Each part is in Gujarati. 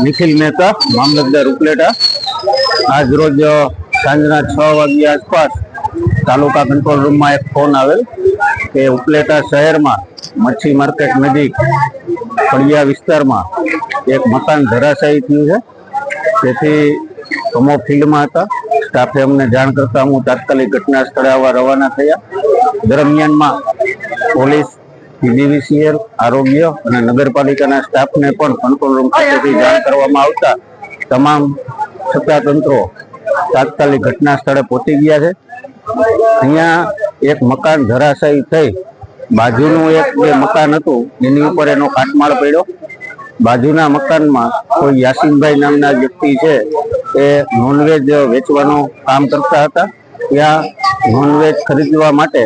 નિખિલ મહેતા, મામલતદાર ઉપલેટા। આજ રોજ સાંજના 6 વાગ્યા આસપાસ તાલુકા કંટ્રોલ રૂમમાં એક ફોન આવેલ કે ઉપલેટા શહેરમાં મચ્છી માર્કેટ નજીક ફળિયા વિસ્તારમાં એક મકાન ધરાશાયી થયું છે। તેથી અમો ફિલ્ડમાં હતા। સ્ટાફે અમને જાણ કરતા હું તાત્કાલિક ઘટના સ્થળે આવવા રવાના થયા। દરમિયાનમાં પોલીસ, પીજીવીસીએલ, આરોગ્ય અને નગરપાલિકાના સ્ટાફને પણ કંટ્રોલ રૂમ ખાતેથી જાણ કરવામાં આવતા તમામ સત્તાતંત્રો તાત્કાલિક ઘટના સ્થળે પહોંચી ગયા છે। અહીંયા એક મકાન ધરાશાયી થઈ બાજુનું એક જે મકાન હતું એની ઉપર એનો કાટમાળ પડ્યો। બાજુના મકાનમાં કોઈ યાસીનભાઈ નામના વ્યક્તિ છે એ નોનવેજ વેચવાનું કામ કરતા હતા। ત્યાં નોનવેજ ખરીદવા માટે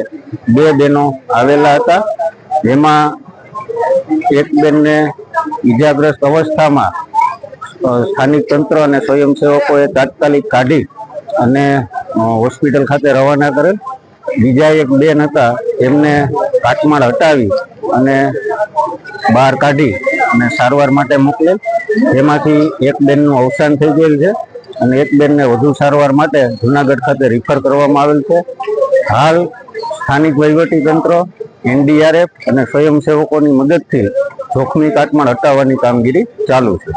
બે બહેનો આવેલા હતા, જેમાં એક બેનને ઈજાગ્રસ્ત અવસ્થામાં સ્થાનિક તંત્ર અને સ્વયંસેવકોએ તાત્કાલિક કાઢી અને હોસ્પિટલ ખાતે રવાના કરેલ। બીજા એક બેન હતા એમને કાટમાળ હટાવી અને બહાર કાઢી અને સારવાર માટે મોકલેલ। જેમાંથી એક બેનનું અવસાન થઈ ગયેલ છે અને એક બેનને વધુ સારવાર માટે જુનાગઢ ખાતે રિફર કરવામાં આવેલ છે। હાલ સ્થાનિક વહીવટી તંત્ર, એનડીઆરએફ અને સ્વયંસેવકોની મદદથી જોખમી કાટમાળ હટાવવાની કામગીરી ચાલુ છે।